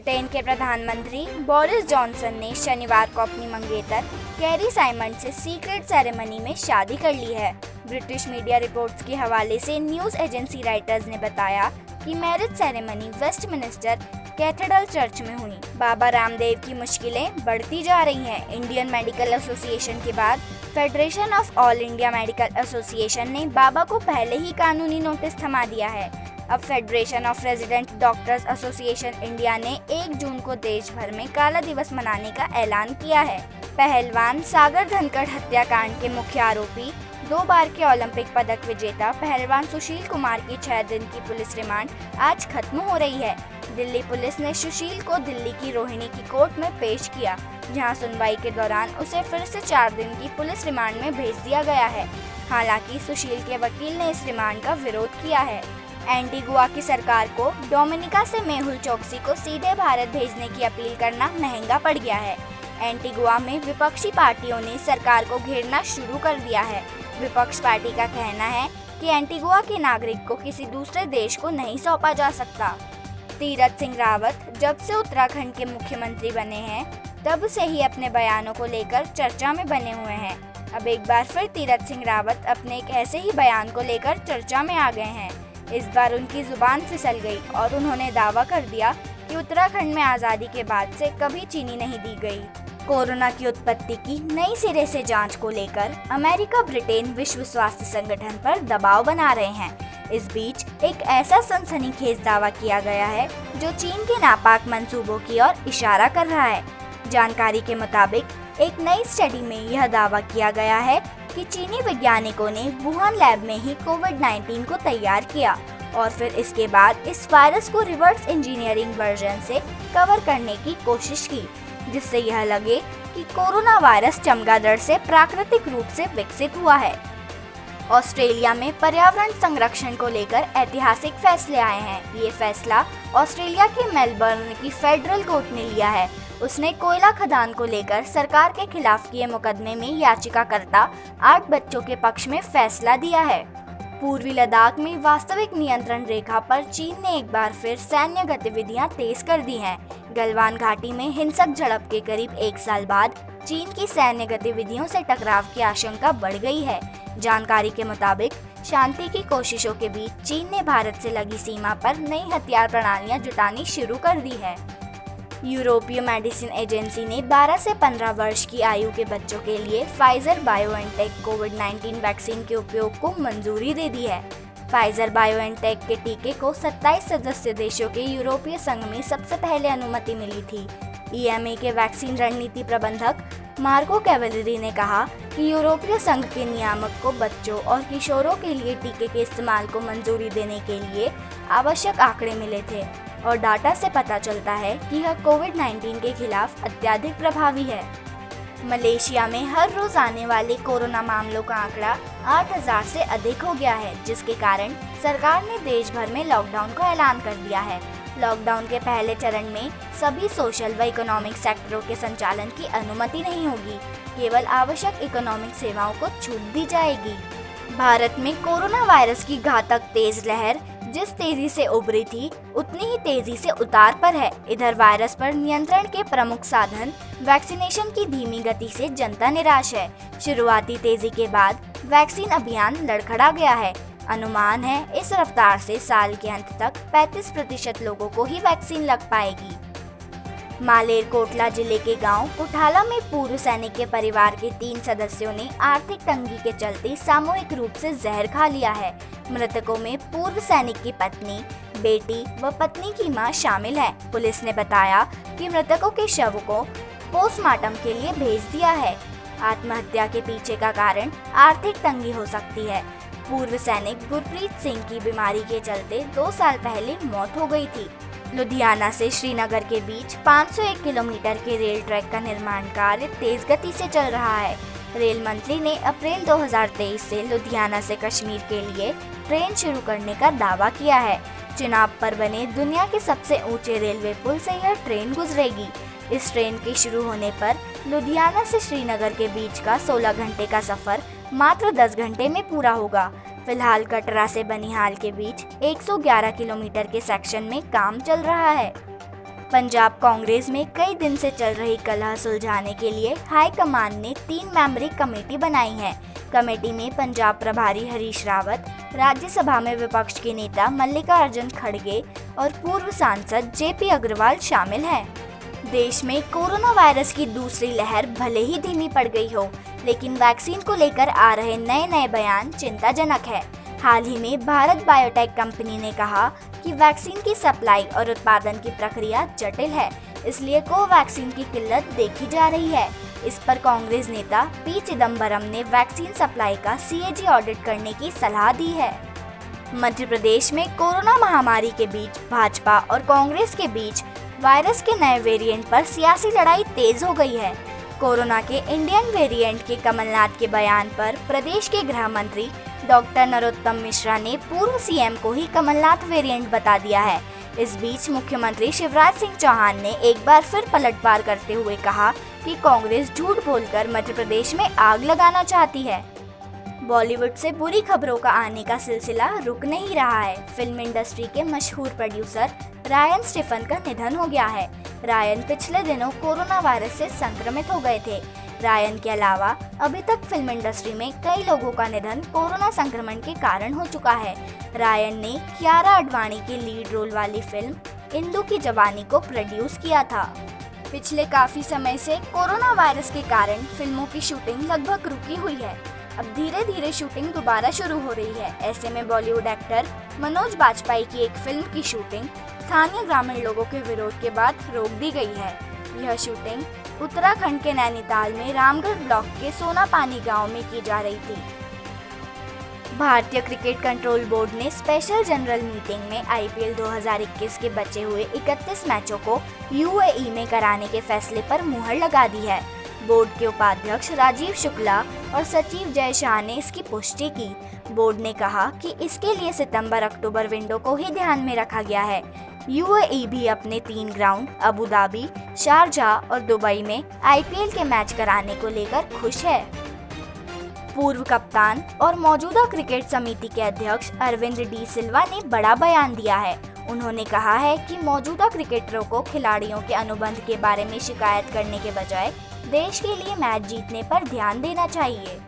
Britain के प्रधानमंत्री Boris Johnson ने शनिवार को अपनी मंगेतर कैरी साइमन से सीक्रेट सेरेमनी में शादी कर ली है। ब्रिटिश मीडिया रिपोर्ट्स के हवाले से न्यूज एजेंसी राइटर्स ने बताया कि marriage ceremony Westminster cathedral church में हुई। बाबा रामदेव की मुश्किलें बढ़ती जा रही हैं। इंडियन मेडिकल एसोसिएशन के बाद federation of all India medical association ने बाबा को पहले ही कानूनी नोटिस थमा दिया है। अब federation of resident doctors association India ने 1 जून को देश भर में काला दिवस मनाने का ऐलान किया है। पहलवान सागर धनखड़ हत्याकांड के मुख्य आरोपी 2 बार के ओलंपिक पदक विजेता पहलवान सुशील कुमार की 6 दिन की पुलिस रिमांड आज खत्म हो रही है। दिल्ली पुलिस ने सुशील को दिल्ली की रोहिणी की कोर्ट में पेश किया, जहां सुनवाई के दौरान उसे फिर से 4 दिन की पुलिस रिमांड में भेज दिया गया है। हालांकि सुशील के वकील ने इस रिमांड का विरोध किया है। एंटीगुआ की सरकार को डोमिनिका से मेहुल चोकसी को सीधे भारत भेजने की अपील करना महंगा पड़ गया है। एंटीगुआ में विपक्षी पार्टियों ने सरकार को घेरना शुरू कर दिया है। विपक्ष पार्टी का कहना है कि एंटीगुआ के नागरिक को किसी दूसरे देश को नहीं सौंपा जा सकता। तीरथ सिंह रावत जब से उत्तराखंड के मुख्यमंत्री बने हैं, तब से ही अपने बयानों को लेकर चर्चा में बने हुए हैं। अब एक बार फिर तीरथ सिंह रावत अपने एक ऐसे ही बयान को लेकर चर्चा में आ गए हैं। इस बार उनकी जुबान फिसल गई और उन्होंने दावा कर दिया कि उत्तराखंड में आज़ादी के बाद से कभी चीनी नहीं दी गई। कोरोना की उत्पत्ति की नई सिरे से जांच को लेकर अमेरिका, ब्रिटेन विश्व स्वास्थ्य संगठन पर दबाव बना रहे हैं। इस बीच एक ऐसा सनसनीखेज दावा किया गया है जो चीन के नापाक मंसूबों की ओर इशारा कर रहा है। जानकारी के मुताबिक एक नई स्टडी में यह दावा किया गया है कि चीनी वैज्ञानिकों ने वुहान लैब में ही कोविड-19 को तैयार किया और फिर इसके बाद इस वायरस को रिवर्स इंजीनियरिंग वर्जन से कवर करने की कोशिश की, जिससे यह लगे कि कोरोना वायरस चमगादड़ से प्राकृतिक रूप से विकसित हुआ है। ऑस्ट्रेलिया में पर्यावरण संरक्षण को लेकर ऐतिहासिक फैसले आए हैं। ये फैसला ऑस्ट्रेलिया के मेलबर्न की फेडरल कोर्ट ने लिया है। उसने कोयला खदान को लेकर सरकार के खिलाफ किए मुकदमे में याचिकाकर्ता 8 बच्चों के पक्ष में फैसला दिया है। पूर्वी लद्दाख में वास्तविक नियंत्रण रेखा पर चीन ने एक बार फिर सैन्य गतिविधियां तेज कर दी हैं। गलवान घाटी में हिंसक झड़प के करीब 1 साल बाद चीन की सैन्य गतिविधियों से टकराव की आशंका बढ़ गई है। जानकारी के मुताबिक शांति की कोशिशों के बीच चीन ने भारत से लगी सीमा पर नई हथियार प्रणालियां जुटानी शुरू कर दी है। यूरोपीय मेडिसिन एजेंसी ने 12 से 15 वर्ष की आयु के बच्चों के लिए फाइजर बायोएनटेक कोविड-19 वैक्सीन के उपयोग को मंजूरी दे दी है। फाइजर बायोएनटेक के टीके को 27 सदस्य देशों के यूरोपीय संघ में सबसे पहले अनुमति मिली थी। EMA के वैक्सीन रणनीति प्रबंधक मार्को कैवेलरी ने कहा कि यूरोपीय संघ के नियामक को बच्चों और किशोरों के लिए टीके के इस्तेमाल को मंजूरी देने के लिए आवश्यक आंकड़े मिले थे और डाटा से पता चलता है कि यह कोविड-19 के खिलाफ अत्यधिक प्रभावी है। मलेशिया में हर रोज आने वाले कोरोना मामलों का आंकड़ा 8,000 से अधिक हो गया है, जिसके कारण सरकार ने देश भर में लॉकडाउन का ऐलान कर दिया है। लॉकडाउन के पहले चरण में सभी सोशल व इकोनॉमिक सेक्टरों के संचालन की अनुमति नहीं होगी, केवल आवश्यक इकोनॉमिक सेवाओं को छूट दी जाएगी। भारत में कोरोना वायरस की घातक तेज लहर जिस तेजी से उभरी थी, उतनी ही तेजी से उतार पर है। इधर वायरस पर नियंत्रण के प्रमुख साधन वैक्सीनेशन की धीमी गति से जनता निराश है। शुरुआती तेजी के बाद वैक्सीन अभियान लड़खड़ा गया है। अनुमान है इस रफ्तार से साल के अंत तक 35% लोगों को ही वैक्सीन लग पाएगी। मालेरकोटला जिले के गांव कुठाला में पूर्व सैनिक के परिवार के 3 सदस्यों ने आर्थिक तंगी के चलते सामूहिक रूप से जहर खा लिया है। मृतकों में पूर्व सैनिक की पत्नी, बेटी व पत्नी की मां शामिल है। पुलिस ने बताया कि मृतकों के शव को पोस्टमार्टम के लिए भेज दिया है। आत्महत्या के पीछे का कारण आर्थिक तंगी हो सकती है। पूर्व सैनिक गुरप्रीत सिंह की बीमारी के चलते 2 साल पहले मौत हो गई थी। लुधियाना से श्रीनगर के बीच 501 किलोमीटर के रेल ट्रैक का निर्माण कार्य तेज गति से चल रहा है। रेल मंत्री ने अप्रैल 2023 से लुधियाना से कश्मीर के लिए ट्रेन शुरू करने का दावा किया है। चिनाब पर बने दुनिया के सबसे ऊंचे रेलवे पुल से यह ट्रेन गुजरेगी। इस ट्रेन के शुरू होने पर लुधियाना से श्रीनगर के बीच का 16 घंटे का सफर मात्र 10 घंटे में पूरा होगा। फिलहाल कटरा से बनिहाल के बीच 111 किलोमीटर के सेक्शन में काम चल रहा है। पंजाब कांग्रेस में कई दिन से चल रही कलह सुलझाने के लिए हाईकमान ने 3 मेंबरी कमेटी बनाई है। कमेटी में पंजाब प्रभारी हरीश रावत, राज्यसभा में विपक्ष के नेता मल्लिकार्जुन खड़गे और पूर्व सांसद जेपी अग्रवाल शामिल हैं। देश में कोरोना वायरस की दूसरी लहर भले ही धीमी पड़ गई हो, लेकिन वैक्सीन को लेकर आ रहे नए बयान चिंताजनक है। हाल ही में भारत बायोटेक कंपनी ने कहा कि वैक्सीन की सप्लाई और उत्पादन की प्रक्रिया जटिल है, इसलिए कोवैक्सीन की किल्लत देखी जा रही है। इस पर कांग्रेस नेता पी चिदम्बरम ने वैक्सीन सप्लाई का सीएजी ऑडिट करने की सलाह दी है। मध्य प्रदेश में कोरोना महामारी के बीच भाजपा और कांग्रेस के बीच वायरस के नए वेरिएंट पर सियासी लड़ाई तेज हो गई है। कोरोना के इंडियन वेरिएंट के कमलनाथ के बयान पर प्रदेश के गृह मंत्री डॉक्टर नरोत्तम मिश्रा ने पूर्व सीएम को ही कमलनाथ वेरिएंट बता दिया है। इस बीच मुख्यमंत्री शिवराज सिंह चौहान ने एक बार फिर पलटवार करते हुए कहा कि कांग्रेस झूठ बोलकर मध्य प्रदेश में आग लगाना चाहती है। बॉलीवुड से बुरी खबरों का आने का सिलसिला रुक नहीं रहा है। फिल्म इंडस्ट्री के मशहूर प्रोड्यूसर रायन स्टीफन का निधन हो गया है। रायन पिछले दिनों कोरोना वायरस से संक्रमित हो गए थे। रायन के अलावा अभी तक फिल्म इंडस्ट्री में कई लोगों का निधन कोरोना संक्रमण के कारण हो चुका है। रायन ने कियारा आडवाणी की लीड रोल वाली फिल्म इंदु की जवानी को प्रोड्यूस किया था। पिछले काफी समय से कोरोना वायरस के कारण फिल्मों की शूटिंग लगभग रुकी हुई है। अब धीरे धीरे शूटिंग दोबारा शुरू हो रही है। ऐसे में बॉलीवुड एक्टर मनोज बाजपेयी की एक फिल्म की शूटिंग स्थानीय ग्रामीण लोगों के विरोध के बाद रोक दी गई है। यह शूटिंग उत्तराखंड के नैनीताल में रामगढ़ ब्लॉक के सोनापानी गांव में की जा रही थी। भारतीय क्रिकेट कंट्रोल बोर्ड ने स्पेशल जनरल मीटिंग में आईपीएल 2021 के बचे हुए 31 मैचों को यूएई में कराने के फैसले पर मुहर लगा दी है। बोर्ड के उपाध्यक्ष राजीव शुक्ला और सचिव जय शाह ने इसकी पुष्टि की। बोर्ड ने कहा कि इसके लिए सितंबर-अक्टूबर विंडो को ही ध्यान में रखा गया है। यूएई भी अपने 3 ग्राउंड अबू धाबी, शारजाह और दुबई में आईपीएल के मैच कराने को लेकर खुश है। पूर्व कप्तान और मौजूदा क्रिकेट समिति के अध्यक्ष अरविंद डी सिल्वा ने बड़ा बयान दिया है। उन्होंने कहा है कि मौजूदा क्रिकेटरों को खिलाड़ियों के अनुबंध के बारे में शिकायत करने के बजाय देश के लिए मैच जीतने पर ध्यान देना चाहिए।